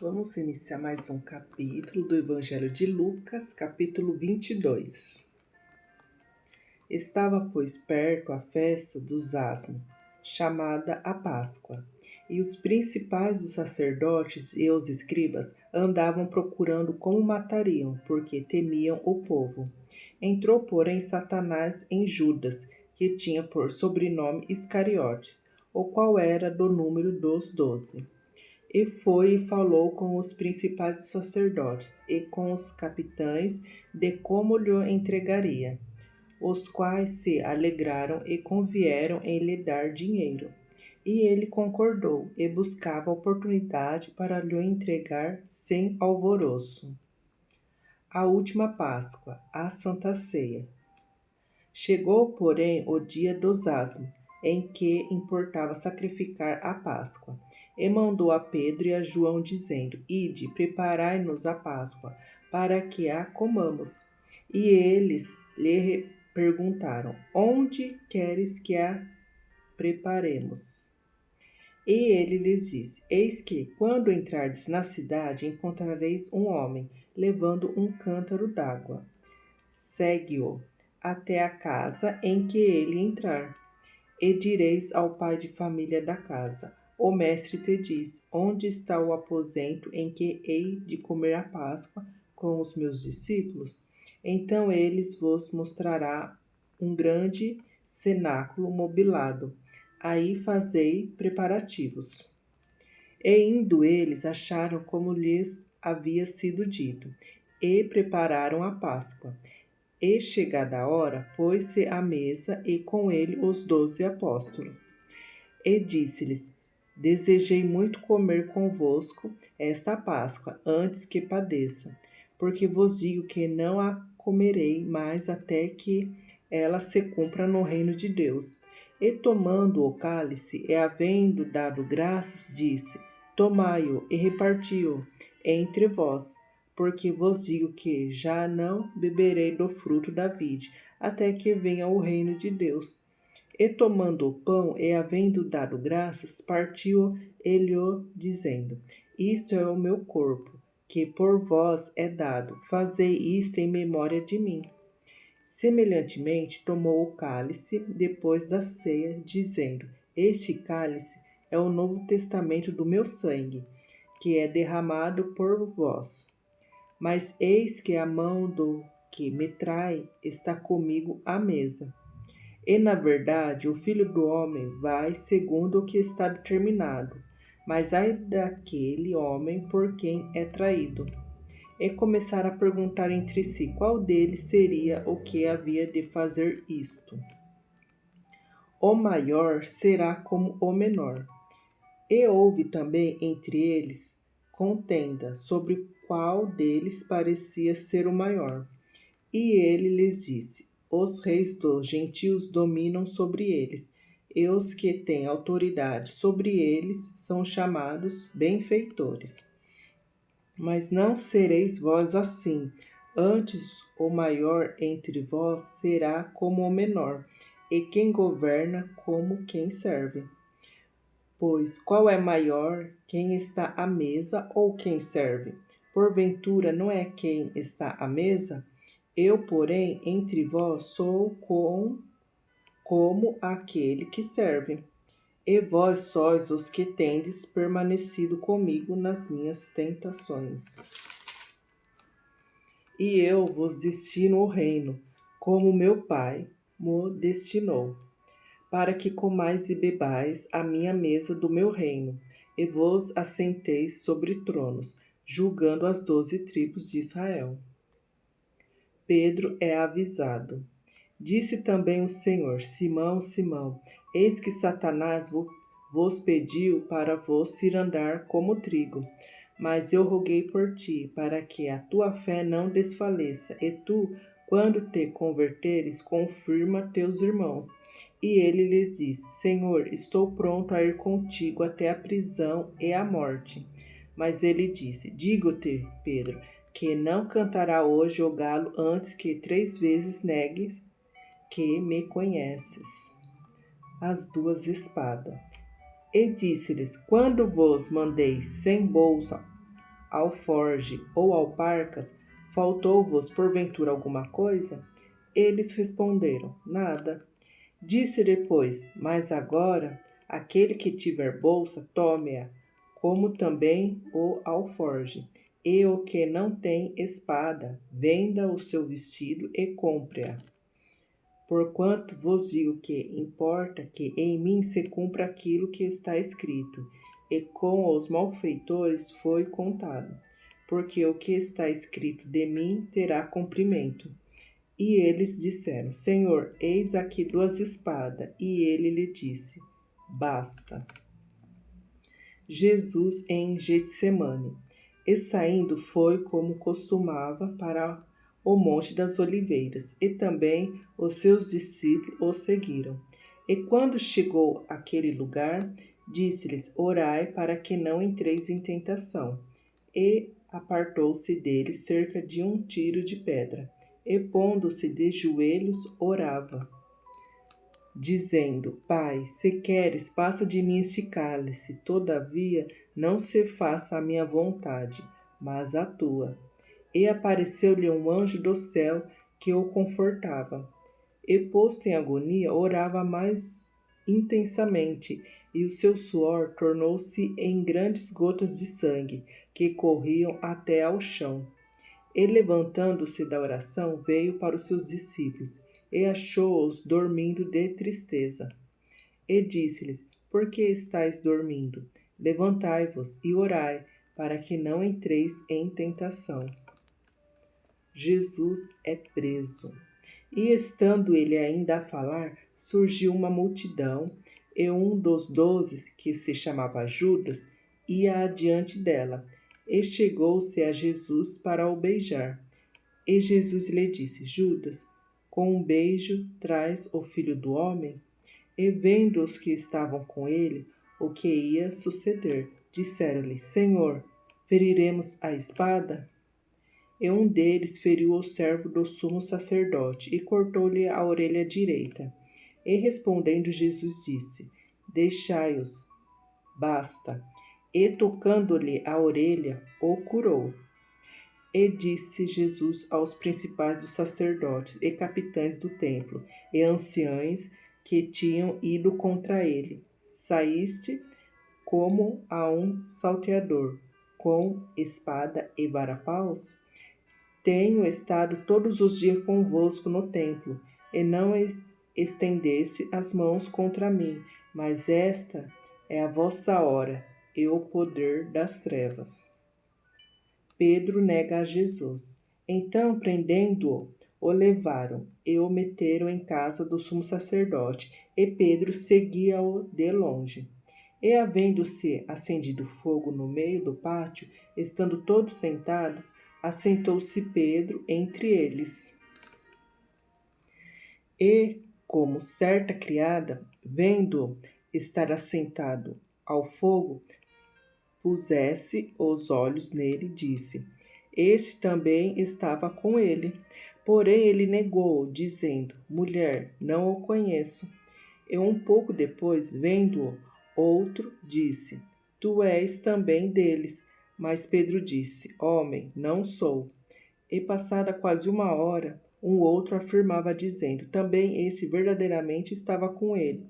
Vamos iniciar mais um capítulo do Evangelho de Lucas, capítulo 22. Estava, pois, perto a festa dos Asmos, chamada a Páscoa, e os principais dos sacerdotes e os escribas andavam procurando como matariam, porque temiam o povo. Entrou, porém, Satanás em Judas, que tinha por sobrenome Iscariotes, o qual era do número dos 12. E foi e falou com os principais dos sacerdotes e com os capitães de como lhe entregaria, os quais se alegraram e convieram em lhe dar dinheiro. E ele concordou e buscava oportunidade para lhe entregar sem alvoroço. A última Páscoa, a Santa Ceia. Chegou, porém, o dia dos Asmos, em que importava sacrificar a Páscoa. E mandou a Pedro e a João, dizendo: Ide, preparai-nos a Páscoa, para que a comamos. E eles lhe perguntaram: Onde queres que a preparemos? E ele lhes disse: Eis que, quando entrardes na cidade, encontrareis um homem, levando um cântaro d'água. Segue-o até a casa em que ele entrar, e direis ao pai de família da casa: O mestre te diz: Onde está o aposento em que hei de comer a Páscoa com os meus discípulos? Então eles vos mostrará um grande cenáculo mobilado. Aí fazei preparativos. E indo eles, acharam como lhes havia sido dito, e prepararam a Páscoa. E chegada a hora, pôs-se à mesa, e com ele os 12 apóstolos. E disse-lhes: Desejei muito comer convosco esta Páscoa, antes que padeça, porque vos digo que não a comerei mais até que ela se cumpra no reino de Deus. E tomando o cálice, e havendo dado graças, disse: Tomai-o e reparti-o entre vós, porque vos digo que já não beberei do fruto da vide, até que venha o reino de Deus. E tomando o pão, e havendo dado graças, partiu ele dizendo: Isto é o meu corpo, que por vós é dado. Fazei isto em memória de mim. Semelhantemente, tomou o cálice depois da ceia, dizendo: Este cálice é o novo testamento do meu sangue, que é derramado por vós. Mas eis que a mão do que me trai está comigo à mesa. E, na verdade, o Filho do Homem vai segundo o que está determinado, mas ai daquele homem por quem é traído. E começaram a perguntar entre si qual deles seria o que havia de fazer isto. O maior será como o menor. E houve também entre eles contenda sobre qual deles parecia ser o maior. E ele lhes disse: Os reis dos gentios dominam sobre eles, e os que têm autoridade sobre eles são chamados benfeitores. Mas não sereis vós assim. Antes, o maior entre vós será como o menor, e quem governa como quem serve. Pois qual é maior, quem está à mesa ou quem serve? Porventura não é quem está à mesa? Eu, porém, entre vós sou como aquele que serve. E vós sois os que tendes permanecido comigo nas minhas tentações. E eu vos destino o reino, como meu Pai mo destinou, para que comais e bebais a minha mesa do meu reino, e vos assenteis sobre tronos, julgando as 12 tribos de Israel. Pedro é avisado. Disse também o Senhor: Simão, Simão, eis que Satanás vos pediu para vos cirandar como trigo. Mas eu roguei por ti, para que a tua fé não desfaleça, e tu, quando te converteres, confirma teus irmãos. E ele lhes disse: Senhor, estou pronto a ir contigo até a prisão e a morte. Mas ele disse: Digo-te, Pedro, que não cantará hoje o galo antes que 3 vezes negues que me conheces. As 2 espadas. E disse-lhes: Quando vos mandei sem bolsa alforge ou alparcas, faltou-vos porventura alguma coisa? Eles responderam: Nada. Disse depois: Mas agora, aquele que tiver bolsa, tome-a, como também o alforge. E o que não tem espada, venda o seu vestido e compre-a. Porquanto vos digo que importa que em mim se cumpra aquilo que está escrito, e com os malfeitores foi contado, porque o que está escrito de mim terá cumprimento. E eles disseram: Senhor, eis aqui 2 espadas. E ele lhe disse: Basta. Jesus em Getsemane. E saindo foi, como costumava, para o Monte das Oliveiras, e também os seus discípulos o seguiram. E quando chegou àquele lugar, disse-lhes: Orai para que não entreis em tentação. E apartou-se deles cerca de 1 tiro de pedra, e pondo-se de joelhos, orava, dizendo: Pai, se queres, passa de mim este cálice, todavia não se faça a minha vontade, mas a tua. E apareceu-lhe um anjo do céu que o confortava. E posto em agonia, orava mais intensamente, e o seu suor tornou-se em grandes gotas de sangue, que corriam até ao chão. E levantando-se da oração, veio para os seus discípulos, e achou-os dormindo de tristeza. E disse-lhes: Por que estáis dormindo? Levantai-vos e orai, para que não entreis em tentação. Jesus é preso. E estando ele ainda a falar, surgiu uma multidão, e um dos 12, que se chamava Judas, ia adiante dela, e chegou-se a Jesus para o beijar. E Jesus lhe disse: Judas, com um beijo traz o Filho do Homem? E vendo os que estavam com ele o que ia suceder, disseram-lhe: Senhor, feriremos a espada? E um deles feriu o servo do sumo sacerdote e cortou-lhe a orelha direita. E respondendo Jesus disse: Deixai-os, basta. E tocando-lhe a orelha, o curou. E disse Jesus aos principais dos sacerdotes e capitães do templo e anciãos que tinham ido contra ele: Saíste como a um salteador, com espada e varapaus? Tenho estado todos os dias convosco no templo, e não estendeste as mãos contra mim, mas esta é a vossa hora e o poder das trevas. Pedro nega a Jesus. Então, prendendo-o, o levaram e o meteram em casa do sumo sacerdote, e Pedro seguia-o de longe. E havendo-se acendido fogo no meio do pátio, estando todos sentados, assentou-se Pedro entre eles. E, como certa criada, vendo-o estar assentado ao fogo, pusesse os olhos nele, disse: Este também estava com ele. Porém ele negou, dizendo: Mulher, não o conheço. E um pouco depois, vendo-o, outro disse: Tu és também deles. Mas Pedro disse: Homem, não sou. E passada quase 1 hora, um outro afirmava, dizendo: Também esse verdadeiramente estava com ele,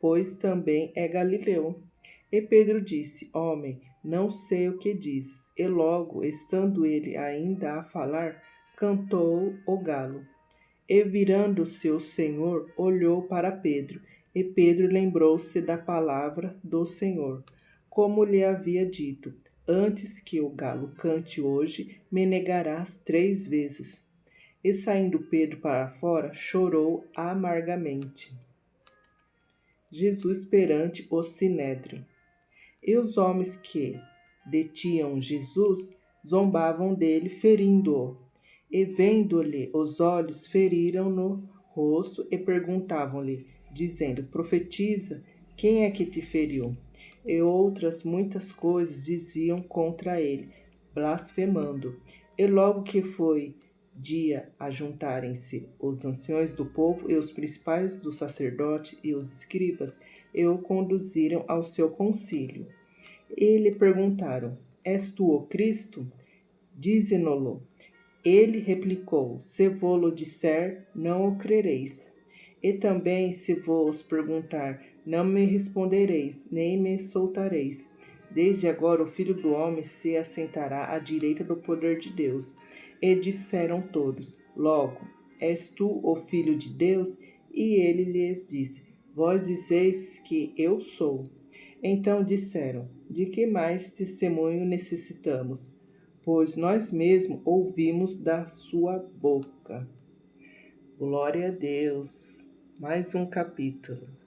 pois também é galileu. E Pedro disse: Homem, não sei o que dizes. E logo, estando ele ainda a falar, cantou o galo. E virando-se o Senhor, olhou para Pedro, e Pedro lembrou-se da palavra do Senhor, como lhe havia dito: Antes que o galo cante hoje, me negarás 3 vezes. E saindo Pedro para fora, chorou amargamente. Jesus perante o sinédrio. E os homens que detinham Jesus zombavam dele, ferindo-o. E vendo-lhe os olhos, feriram no rosto e perguntavam-lhe, dizendo: Profetiza, quem é que te feriu? E outras muitas coisas diziam contra ele, blasfemando. E logo que foi dia, ajuntarem-se os anciões do povo e os principais dos sacerdotes e os escribas, e o conduziram ao seu concílio. E lhe perguntaram: És tu o Cristo? Dize-no-lo. Ele replicou: Se vô-lo disser, não o crereis. E também, se vos perguntar, não me respondereis, nem me soltareis. Desde agora o Filho do Homem se assentará à direita do poder de Deus. E disseram todos: Logo, és tu o Filho de Deus? E ele lhes disse: Vós dizeis que eu sou. Então disseram: De que mais testemunho necessitamos? Pois nós mesmos ouvimos da sua boca. Glória a Deus. Mais um capítulo.